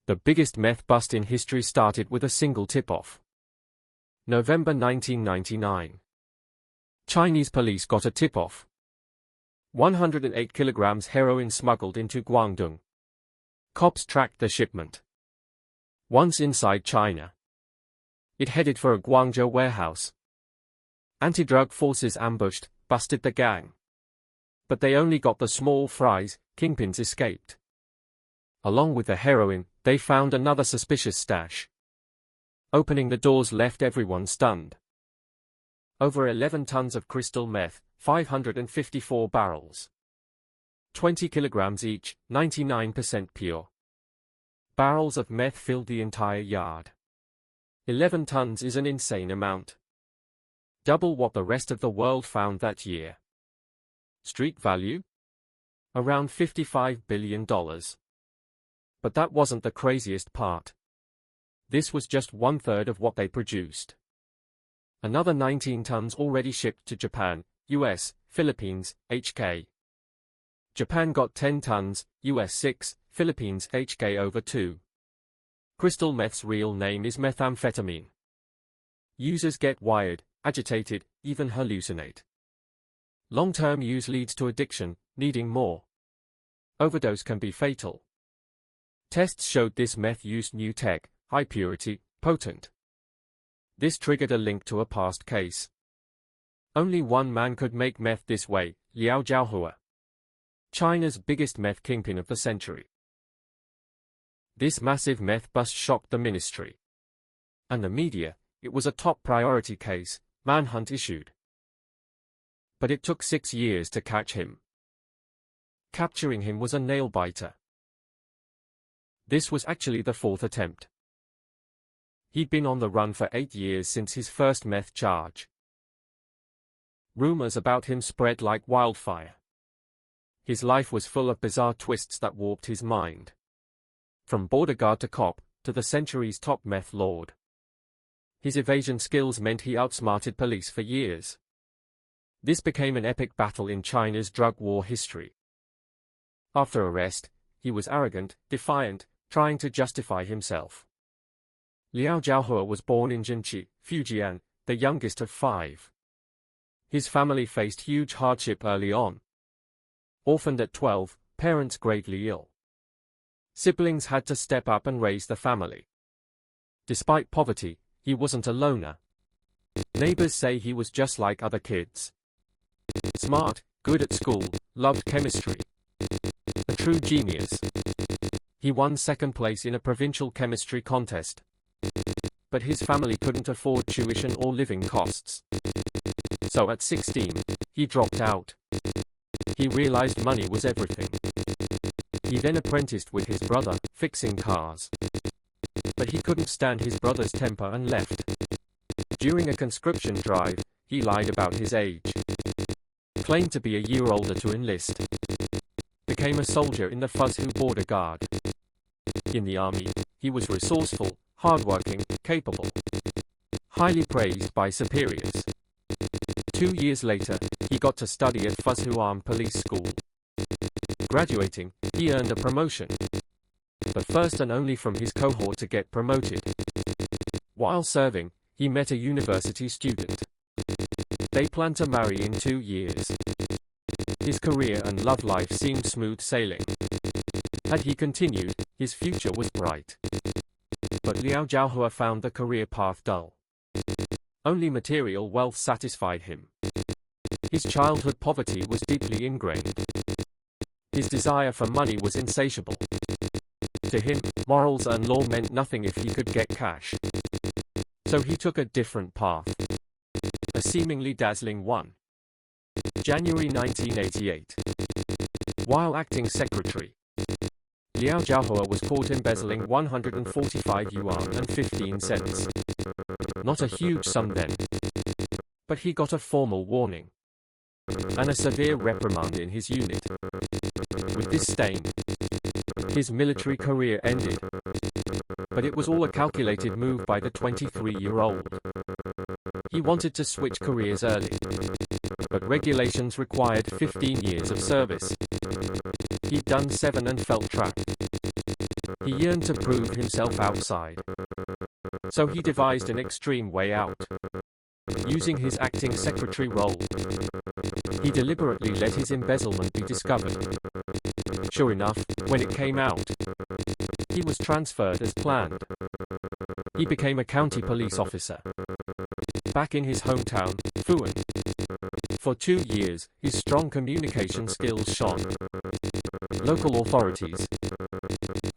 The biggest meth bust in history started with a single tip-off. November 1999. Chinese police got a tip-off. 108 kilograms heroin smuggled into Guangdong. Cops tracked the shipment. Once inside China, it headed for a Guangzhou warehouse. Anti-drug forces ambushed, busted the gang. But they only got the small fries. Kingpins escaped. Along with the heroin, they found another suspicious stash. Opening the doors left everyone stunned. Over 11 tons of crystal meth, 554 barrels. 20 kilograms each, 99% pure. Barrels of meth filled the entire yard. 11 tons is an insane amount. Double what the rest of the world found that year. Street value? Around $55 billion. But that wasn't the craziest part. This was just 1/3 of what they produced. Another 19 tons already shipped to Japan, US, Philippines, HK. Japan got 10 tons, US 6, Philippines HK over 2. Crystal meth's real name is methamphetamine. Users get wired, agitated, even hallucinate. Long-term use leads to addiction, needing more. Overdose can be fatal. Tests showed this meth used new tech, high purity, potent. This triggered a link to a past case. Only one man could make meth this way, Liao Zhaohua. China's biggest meth kingpin of the century. This massive meth bust shocked the ministry and the media. It was a top priority case, manhunt issued. But it took 6 years to catch him. Capturing him was a nail-biter. This was actually the 4th attempt. He'd been on the run for 8 years since his first meth charge. Rumors about him spread like wildfire. His life was full of bizarre twists that warped his mind. From border guard to cop, to the century's top meth lord. His evasion skills meant he outsmarted police for years. This became an epic battle in China's drug war history. After arrest, he was arrogant, defiant, trying to justify himself. Liao Zhaohua was born in Jinqi, Fujian, the youngest of 5. His family faced huge hardship early on. Orphaned at 12, parents gravely ill. Siblings had to step up and raise the family. Despite poverty, he wasn't a loner. Neighbors say he was just like other kids. Smart, good at school, loved chemistry. A true genius. He won 2nd place in a provincial chemistry contest. But his family couldn't afford tuition or living costs. So at 16, he dropped out. He realized money was everything. He then apprenticed with his brother, fixing cars. But he couldn't stand his brother's temper and left. During a conscription drive, he lied about his age. Claimed to be a year older to enlist. Became a soldier in the Fuzhou border guard. In the army, he was resourceful, hardworking, capable. Highly praised by superiors. 2 years later, he got to study at Fuzhou Armed Police School. Graduating, he earned a promotion. The first and only from his cohort to get promoted. While serving, he met a university student. They planned to marry in 2 years. His career and love life seemed smooth sailing. Had he continued, his future was bright. But Liao Zhaohua found the career path dull. Only material wealth satisfied him. His childhood poverty was deeply ingrained. His desire for money was insatiable. To him, morals and law meant nothing if he could get cash. So he took a different path. A seemingly dazzling one. January 1988. While acting secretary, Liao Zhaohua was caught embezzling 145 yuan and 15 cents. Not a huge sum then. But he got a formal warning. And a severe reprimand in his unit. With this stain, his military career ended. But it was all a calculated move by the 23-year-old. He wanted to switch careers early. But regulations required 15 years of service. He'd done 7 and felt trapped. He yearned to prove himself outside. So he devised an extreme way out. Using his acting secretary role, he deliberately let his embezzlement be discovered. Sure enough, when it came out, he was transferred as planned. He became a county police officer back in his hometown, Fuan. For 2 years, his strong communication skills shone. Local authorities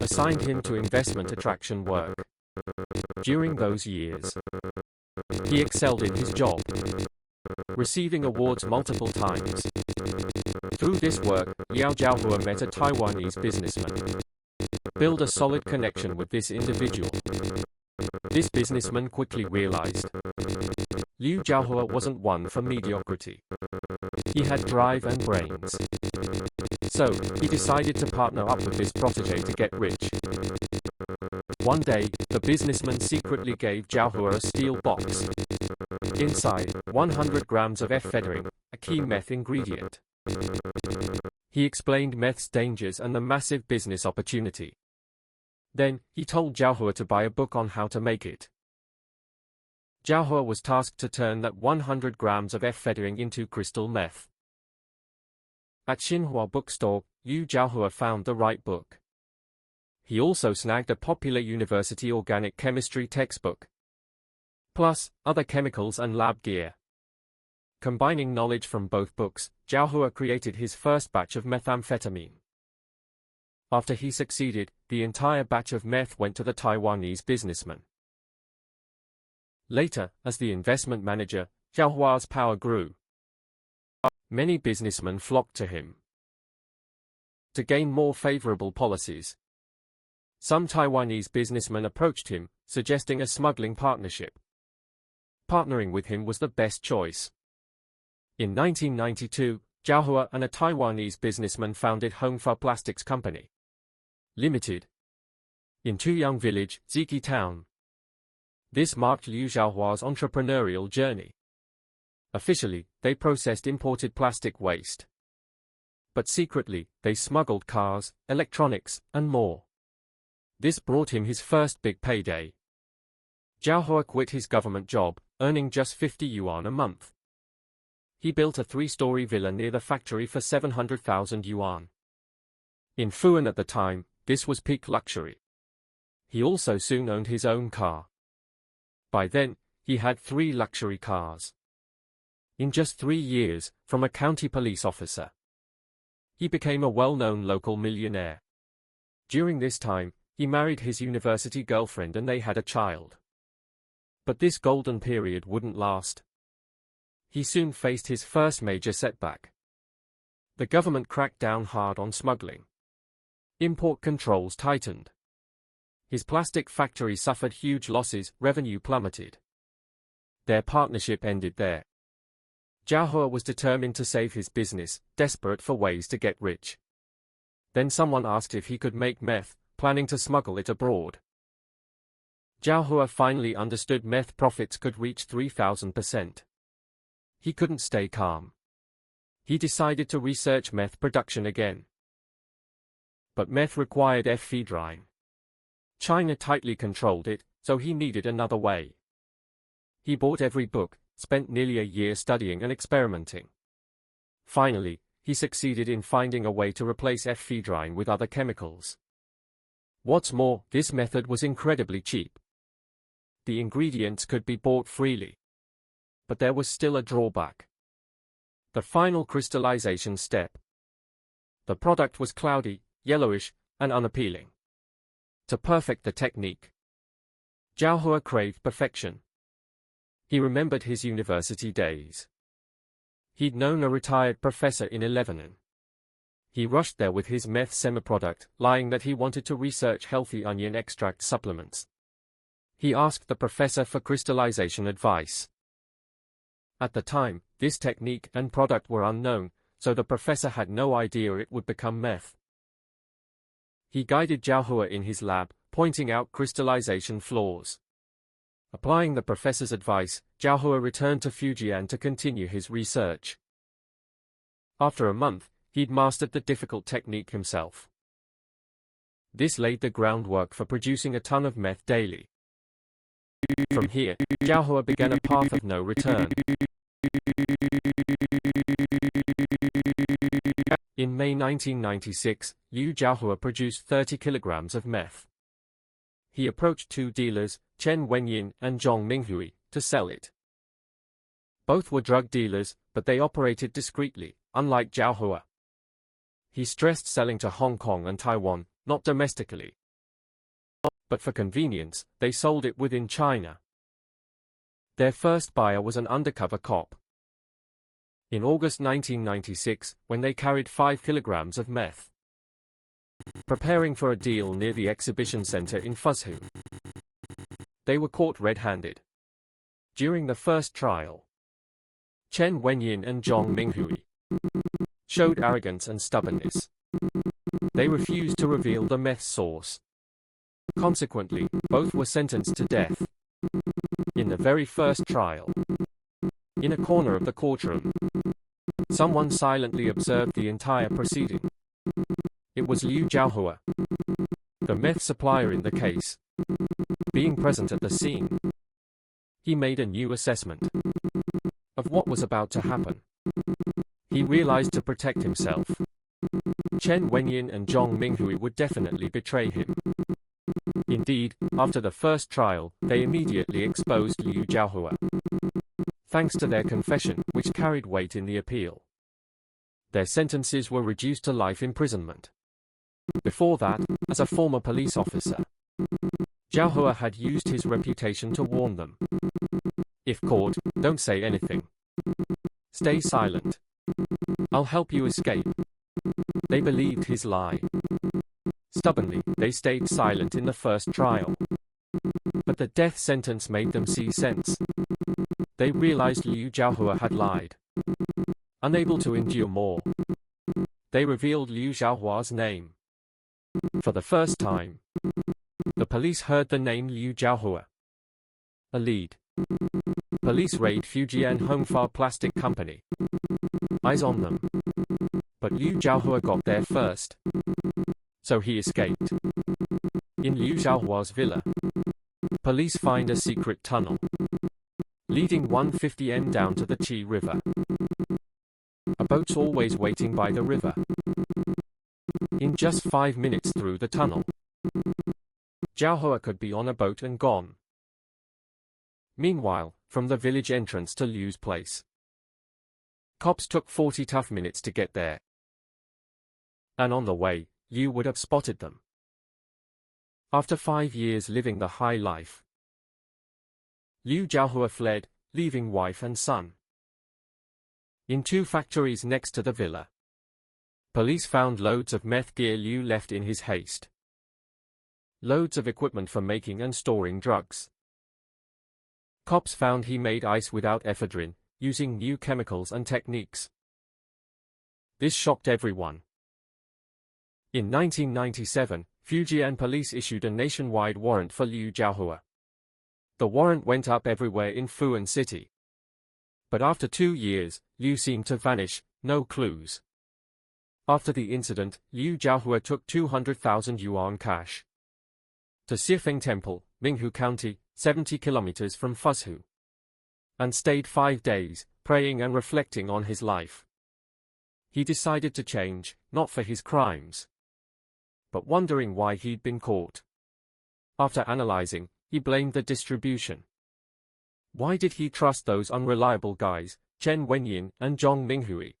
assigned him to investment attraction work. During those years, he excelled in his job, receiving awards multiple times. Through this work, Liao Zhaohua met a Taiwanese businessman. Build a solid connection with this individual. This businessman quickly realized Liao Zhaohua wasn't one for mediocrity. He had drive and brains. So, he decided to partner up with this protege to get rich. One day, the businessman secretly gave Zhaohua a steel box. Inside, 100 grams of ephedrine, a key meth ingredient. He explained meth's dangers and the massive business opportunity. Then, he told Zhaohua to buy a book on how to make it. Zhaohua was tasked to turn that 100 grams of ephedrine into crystal meth. At Xinhua bookstore, Liao Zhaohua found the right book. He also snagged a popular university organic chemistry textbook, plus other chemicals and lab gear. Combining knowledge from both books, Zhaohua created his first batch of methamphetamine. After he succeeded, the entire batch of meth went to the Taiwanese businessman. Later, as the investment manager, Zhaohua's power grew. Many businessmen flocked to him to gain more favorable policies. Some Taiwanese businessmen approached him, suggesting a smuggling partnership. Partnering with him was the best choice. In 1992, Zhaohua and a Taiwanese businessman founded Hongfa Plastics Company Limited in Tuyang Village, Ziki Town. This marked Liao Zhaohua's entrepreneurial journey. Officially, they processed imported plastic waste. But secretly, they smuggled cars, electronics, and more. This brought him his first big payday. Zhaohua quit his government job, earning just 50 yuan a month. He built a 3-story villa near the factory for 700,000 yuan. In Fuan at the time, this was peak luxury. He also soon owned his own car. By then, he had 3 luxury cars. In just 3 years, from a county police officer, he became a well-known local millionaire. During this time, he married his university girlfriend and they had a child. But this golden period wouldn't last. He soon faced his first major setback. The government cracked down hard on smuggling. Import controls tightened. His plastic factory suffered huge losses, revenue plummeted. Their partnership ended there. Zhaohua was determined to save his business, desperate for ways to get rich. Then someone asked if he could make meth, planning to smuggle it abroad. Zhaohua finally understood meth profits could reach 3,000%. He couldn't stay calm. He decided to research meth production again. But meth required ephedrine. China tightly controlled it, so he needed another way. He bought every book, spent nearly a year studying and experimenting. Finally, he succeeded in finding a way to replace ephedrine with other chemicals. What's more, this method was incredibly cheap. The ingredients could be bought freely. But there was still a drawback. The final crystallization step. The product was cloudy, yellowish, and unappealing. To perfect the technique, Zhaohua craved perfection. He remembered his university days. He'd known a retired professor in Lebanon. He rushed there with his meth semi-product, lying that he wanted to research healthy onion extract supplements. He asked the professor for crystallization advice. At the time, this technique and product were unknown, so the professor had no idea it would become meth. He guided Zhaohua in his lab, pointing out crystallization flaws. Applying the professor's advice, Zhaohua returned to Fujian to continue his research. After a month, he'd mastered the difficult technique himself. This laid the groundwork for producing a ton of meth daily. From here, Zhaohua began a path of no return. In May 1996, Liao Zhaohua produced 30 kilograms of meth. He approached two dealers, Chen Wenyin and Zhong Minghui, to sell it. Both were drug dealers, but they operated discreetly, unlike Zhaohua. He stressed selling to Hong Kong and Taiwan, not domestically. But for convenience, they sold it within China. Their first buyer was an undercover cop. In August 1996, when they carried 5 kilograms of meth, preparing for a deal near the exhibition center in Fuzhou, they were caught red-handed. During the first trial, Chen Wenyin and Zhong Minghui showed arrogance and stubbornness. They refused to reveal the meth source. Consequently, both were sentenced to death. In the very first trial, in a corner of the courtroom, someone silently observed the entire proceeding. It was Liao Zhaohua, the meth supplier in the case. Being present at the scene, he made a new assessment of what was about to happen. He realized to protect himself, Chen Wenyin and Zhong Minghui would definitely betray him. Indeed, after the first trial, they immediately exposed Liao Zhaohua, thanks to their confession, which carried weight in the appeal. Their sentences were reduced to life imprisonment. Before that, as a former police officer, Zhaohua had used his reputation to warn them. If caught, don't say anything. Stay silent. I'll help you escape. They believed his lie. Stubbornly, they stayed silent in the first trial. But the death sentence made them see sense. They realized Liao Zhaohua had lied. Unable to endure more, they revealed Liao Zhaohua's name. For the first time, the police heard the name Liao Zhaohua. A lead. Police raid Fujian Hongfa Plastic Company. Eyes on them. But Liao Zhaohua got there first, so he escaped. In Liao Zhaohua's villa, police find a secret tunnel leading 150 m down to the Qi River. A boat's always waiting by the river. In just 5 minutes through the tunnel, Zhaohua could be on a boat and gone. Meanwhile, from the village entrance to Liu's place, cops took 40 tough minutes to get there. And on the way, Liu would have spotted them. After 5 years living the high life, Liao Zhaohua fled, leaving wife and son. In 2 factories next to the villa, police found loads of meth gear Liu left in his haste. Loads of equipment for making and storing drugs. Cops found he made ice without ephedrine, using new chemicals and techniques. This shocked everyone. In 1997, Fujian police issued a nationwide warrant for Liao Zhaohua. The warrant went up everywhere in Fuan City. But after 2 years, Liu seemed to vanish, no clues. After the incident, Liao Zhaohua took 200,000 yuan cash to Xifeng Temple, Minghu County, 70 kilometers from Fuzhou, and stayed 5 days, praying and reflecting on his life. He decided to change, not for his crimes, but wondering why he'd been caught. After analyzing, he blamed the distribution. Why did he trust those unreliable guys, Chen Wenyin and Zhong Minghui?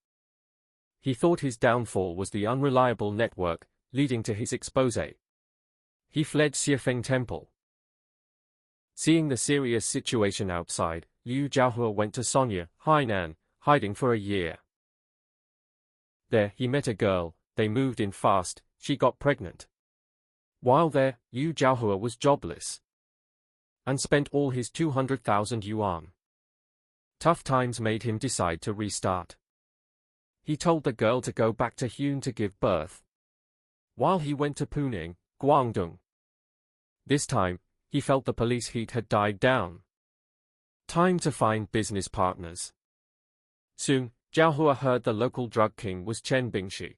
He thought his downfall was the unreliable network, leading to his expose. He fled Xifeng Temple. Seeing the serious situation outside, Liao Zhaohua went to Sonya, Hainan, hiding for a year. There, he met a girl, they moved in fast, she got pregnant. While there, Liao Zhaohua was jobless and spent all his 200,000 yuan. Tough times made him decide to restart. He told the girl to go back to Hune to give birth, while he went to Puning, Guangdong. This time, he felt the police heat had died down. Time to find business partners. Soon, Zhaohua heard the local drug king was Chen Bingshi.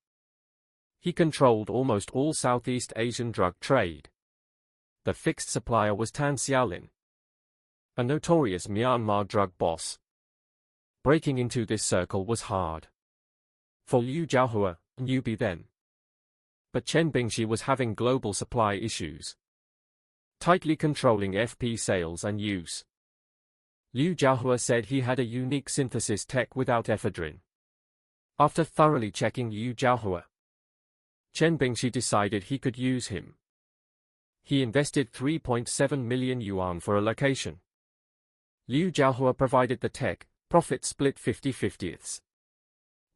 He controlled almost all Southeast Asian drug trade. The fixed supplier was Tan Xiaolin, a notorious Myanmar drug boss. Breaking into this circle was hard for Liao Zhaohua, a newbie then. But Chen Bingshi was having global supply issues, tightly controlling FP sales and use. Liao Zhaohua said he had a unique synthesis tech without ephedrine. After thoroughly checking Liao Zhaohua, Chen Bingshi decided he could use him. He invested 3.7 million yuan for a location. Liao Zhaohua provided the tech, profit split 50/50.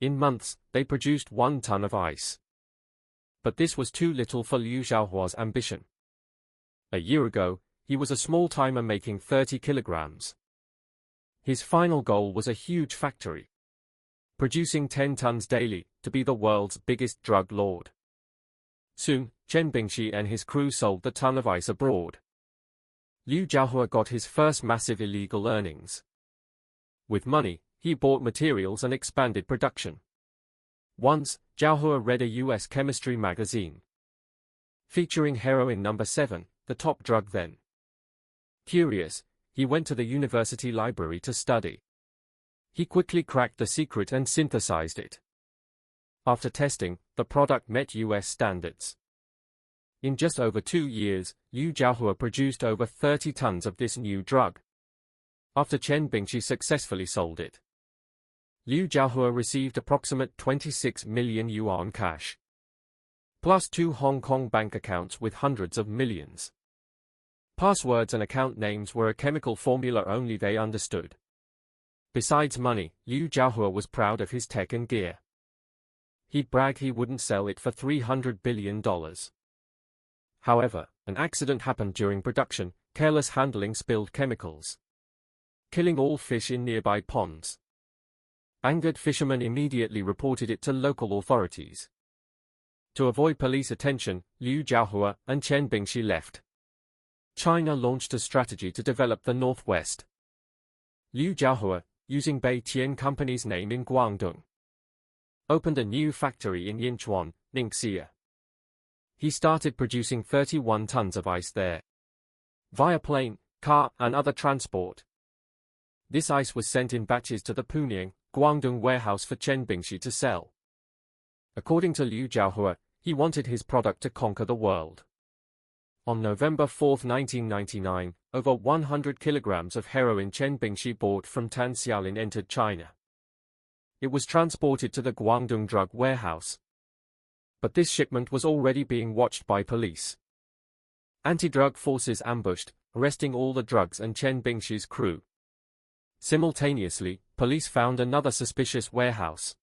In months, they produced 1 ton of ice. But this was too little for Liao Zhaohua's ambition. A year ago, he was a small-timer making 30 kilograms. His final goal was a huge factory, producing 10 tons daily, to be the world's biggest drug lord. Soon, Chen Bingshi and his crew sold the ton of ice abroad. Liao Zhaohua got his first massive illegal earnings. With money, he bought materials and expanded production. Once, Zhaohua read a US chemistry magazine featuring heroin number 7, the top drug then. Curious, he went to the university library to study. He quickly cracked the secret and synthesized it. After testing, the product met US standards. In just over 2 years, Liao Zhaohua produced over 30 tons of this new drug. After Chen Bingshi successfully sold it, Liao Zhaohua received approximate 26 million yuan cash, plus 2 Hong Kong bank accounts with hundreds of millions. Passwords and account names were a chemical formula only they understood. Besides money, Liao Zhaohua was proud of his tech and gear. He bragged he wouldn't sell it for $300 billion. However, an accident happened during production. Careless handling spilled chemicals, killing all fish in nearby ponds. Angered fishermen immediately reported it to local authorities. To avoid police attention, Liao Zhaohua and Chen Bingshi left. China launched a strategy to develop the Northwest. Liao Zhaohua, using Bei Tian Company's name in Guangdong, opened a new factory in Yinchuan, Ningxia. He started producing 31 tons of ice there, via plane, car, and other transport. This ice was sent in batches to the Punying, Guangdong warehouse for Chen Bingshi to sell. According to Liao Zhaohua, he wanted his product to conquer the world. On November 4, 1999, over 100 kilograms of heroin Chen Bingshi bought from Tan Xiaolin entered China. It was transported to the Guangdong drug warehouse. But this shipment was already being watched by police. Anti-drug forces ambushed, arresting all the drugs and Chen Bingshi's crew. Simultaneously, police found another suspicious warehouse.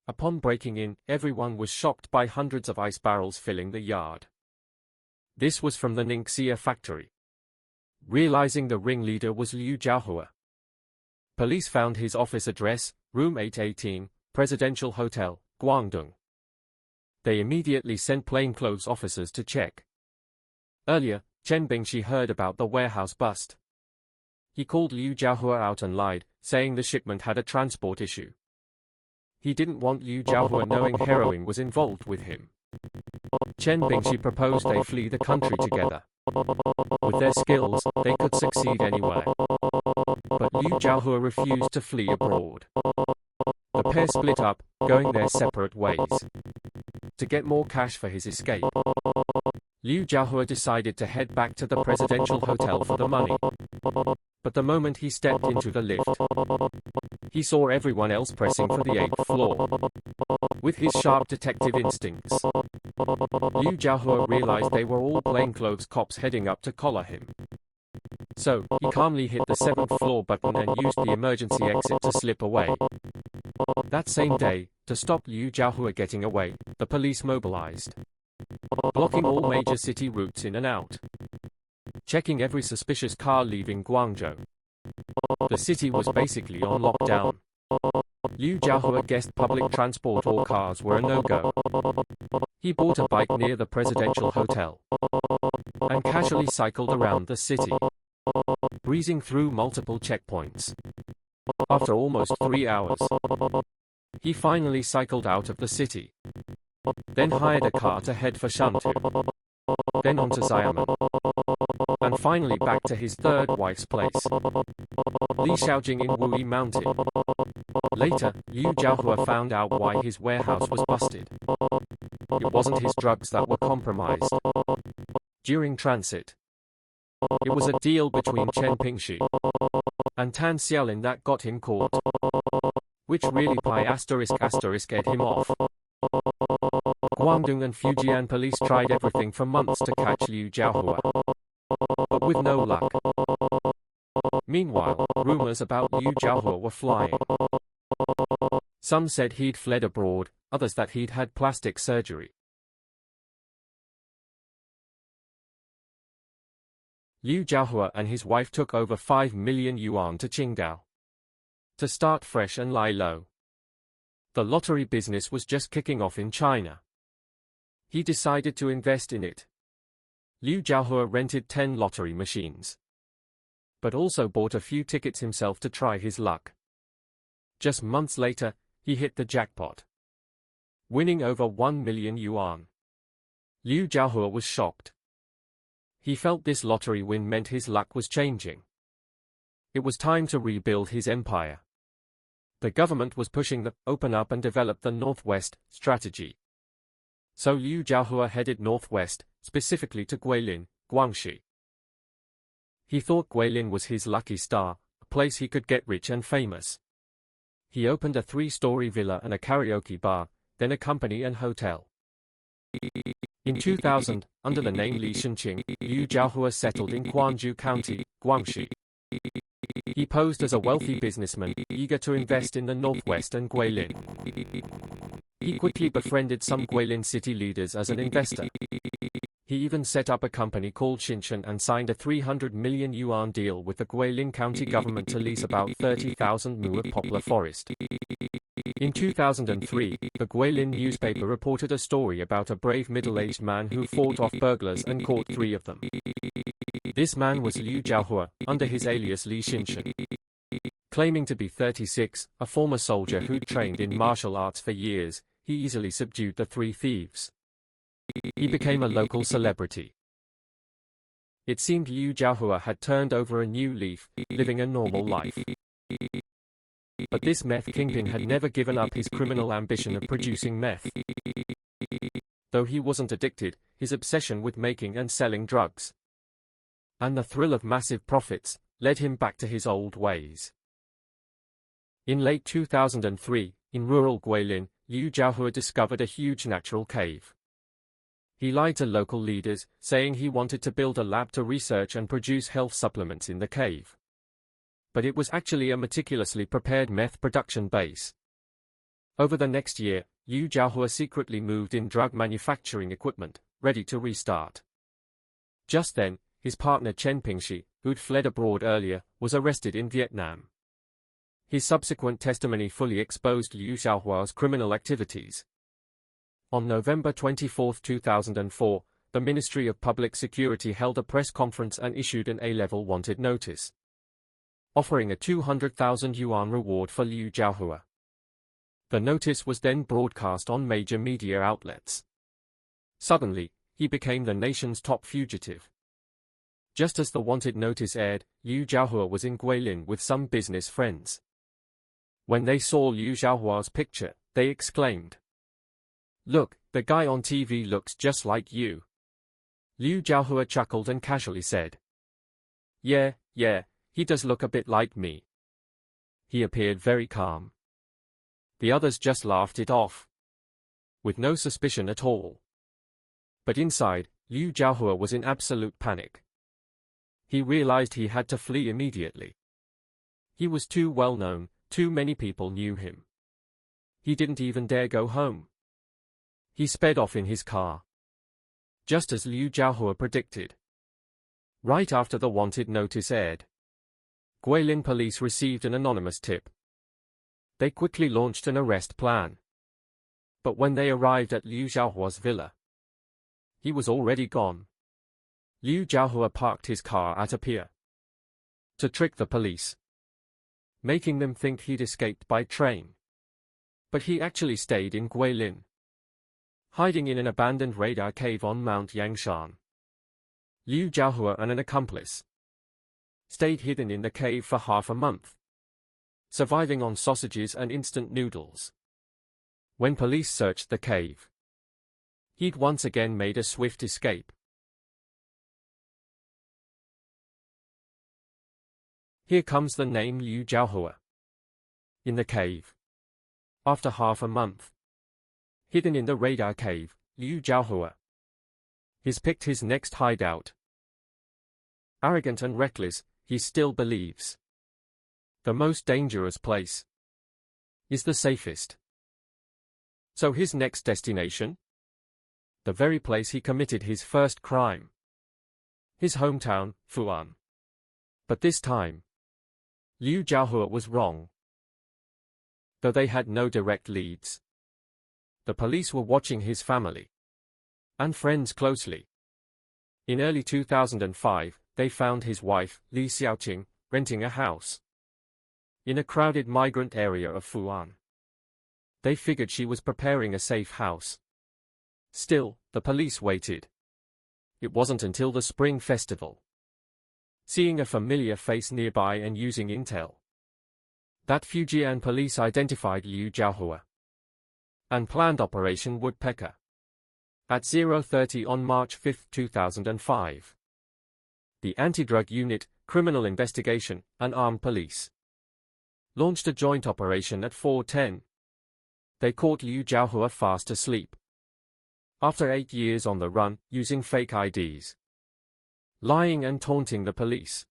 Upon breaking in, everyone was shocked by hundreds of ice barrels filling the yard. This was from the Ningxia factory. Realizing the ringleader was Liao Zhaohua, police found his office address, room 818, Presidential Hotel, Guangdong. They immediately sent plainclothes officers to check. Earlier, Chen Bingshi heard about the warehouse bust. He called Liao Zhaohua out and lied, saying the shipment had a transport issue. He didn't want Liao Zhaohua knowing heroin was involved with him. Chen Bingshi proposed they flee the country together. With their skills, they could succeed anywhere. But Liao Zhaohua refused to flee abroad. The pair split up, going their separate ways. To get more cash for his escape, Liao Zhaohua decided to head back to the presidential hotel for the money. But the moment he stepped into the lift, he saw everyone else pressing for the 8th floor. With his sharp detective instincts, Liao Zhaohua realized they were all plainclothes cops heading up to collar him. So, he calmly hit the 7th floor button and used the emergency exit to slip away. That same day, to stop Liao Zhaohua getting away, the police mobilized, blocking all major city routes in and out, checking every suspicious car leaving Guangzhou. The city was basically on lockdown. Liao Zhaohua guessed public transport or cars were a no-go. He bought a bike near the presidential hotel and casually cycled around the city, breezing through multiple checkpoints. After almost 3 hours, he finally cycled out of the city. then hired a car to head for Shantou, then on to Xiamen, and finally back to his third wife's place, Li Xiaojing in Wui Mountain. Later, Liao Zhaohua found out why his warehouse was busted. It wasn't his drugs that were compromised. During transit, it was a deal between Chen Pingxi and Tan Xiaolin that got him caught, which really ****ed him off. Guangdong and Fujian police tried everything for months to catch Liao Zhaohua, but with no luck. Meanwhile, rumors about Liao Zhaohua were flying. Some said he'd fled abroad, others that he'd had plastic surgery. Liao Zhaohua and his wife took over 5 million yuan to Qingdao to start fresh and lie low. The lottery business was just kicking off in China. He decided to invest in it. Liao Zhaohua rented 10 lottery machines, but also bought a few tickets himself to try his luck. Just months later, he hit the jackpot, winning over 1 million yuan. Liao Zhaohua was shocked. He felt this lottery win meant his luck was changing. It was time to rebuild his empire. The government was pushing the open up and develop the Northwest strategy. So Liao Zhaohua headed northwest, specifically to Guilin, Guangxi. He thought Guilin was his lucky star, a place he could get rich and famous. He opened a 3-story villa and a karaoke bar, then a company and hotel. In 2000, under the name Li Shenqing, Liao Zhaohua settled in Quanzhou County, Guangxi. He posed as a wealthy businessman, eager to invest in the Northwest and Guilin. He quickly befriended some Guilin city leaders as an investor. He even set up a company called Shinshan and signed a 300 million yuan deal with the Guilin County government to lease about 30,000 mu of poplar forest. In 2003, the Guilin newspaper reported a story about a brave middle-aged man who fought off burglars and caught 3 of them. This man was Liao Zhaohua, under his alias Li Shinshan. Claiming to be 36, a former soldier who'd trained in martial arts for years, he easily subdued the 3 thieves. He became a local celebrity. It seemed Liao Zhaohua had turned over a new leaf, living a normal life. But this meth kingpin had never given up his criminal ambition of producing meth. Though he wasn't addicted, his obsession with making and selling drugs, and the thrill of massive profits, led him back to his old ways. In late 2003, in rural Guilin, Liao Zhaohua discovered a huge natural cave. He lied to local leaders, saying he wanted to build a lab to research and produce health supplements in the cave. But it was actually a meticulously prepared meth production base. Over the next year, Liao Zhaohua secretly moved in drug manufacturing equipment, ready to restart. Just then, his partner Chen Pingxi, who'd fled abroad earlier, was arrested in Vietnam. His subsequent testimony fully exposed Liao Zhaohua's criminal activities. On November 24, 2004, the Ministry of Public Security held a press conference and issued an A-level wanted notice, offering a 200,000 yuan reward for Liao Zhaohua. The notice was then broadcast on major media outlets. Suddenly, he became the nation's top fugitive. Just as the wanted notice aired, Liao Zhaohua was in Guilin with some business friends. When they saw Liao Zhaohua's picture, they exclaimed, "Look, the guy on TV looks just like you." Liao Zhaohua chuckled and casually said, Yeah, he does look a bit like me." He appeared very calm. The others just laughed it off, with no suspicion at all. But inside, Liao Zhaohua was in absolute panic. He realized he had to flee immediately. He was too well known, too many people knew him. He didn't even dare go home. He sped off in his car, just as Liao Zhaohua predicted. Right after the wanted notice aired, Guilin police received an anonymous tip. They quickly launched an arrest plan. But when they arrived at Liao Zhaohua's villa, he was already gone. Liao Zhaohua parked his car at a pier to trick the police, making them think he'd escaped by train. But he actually stayed in Guilin. hiding in an abandoned radar cave on Mount Yangshan. Liao Zhaohua and an accomplice stayed hidden in the cave for half a month, surviving on sausages and instant noodles. When police searched the cave, he'd once again made a swift escape. Here comes the name Liao Zhaohua. In the cave. After half a month, hidden in the radar cave, Liao Zhaohua has picked his next hideout. Arrogant and reckless, he still believes the most dangerous place is the safest. So his next destination? The very place he committed his first crime. His hometown, Fu'an. But this time, Liao Zhaohua was wrong. Though they had no direct leads, the police were watching his family and friends closely. In early 2005, they found his wife, Li Xiaoqing, renting a house in a crowded migrant area of Fu'an. They figured she was preparing a safe house. Still, the police waited. It wasn't until the Spring Festival, seeing a familiar face nearby and using intel, that Fujian police identified Liao Zhaohua and planned Operation Woodpecker. At 0:30 on March 5, 2005, the Anti-Drug Unit, Criminal Investigation, and Armed Police launched a joint operation at 4:10. They caught Liao Zhaohua fast asleep. After 8 years on the run, using fake IDs, lying and taunting the police,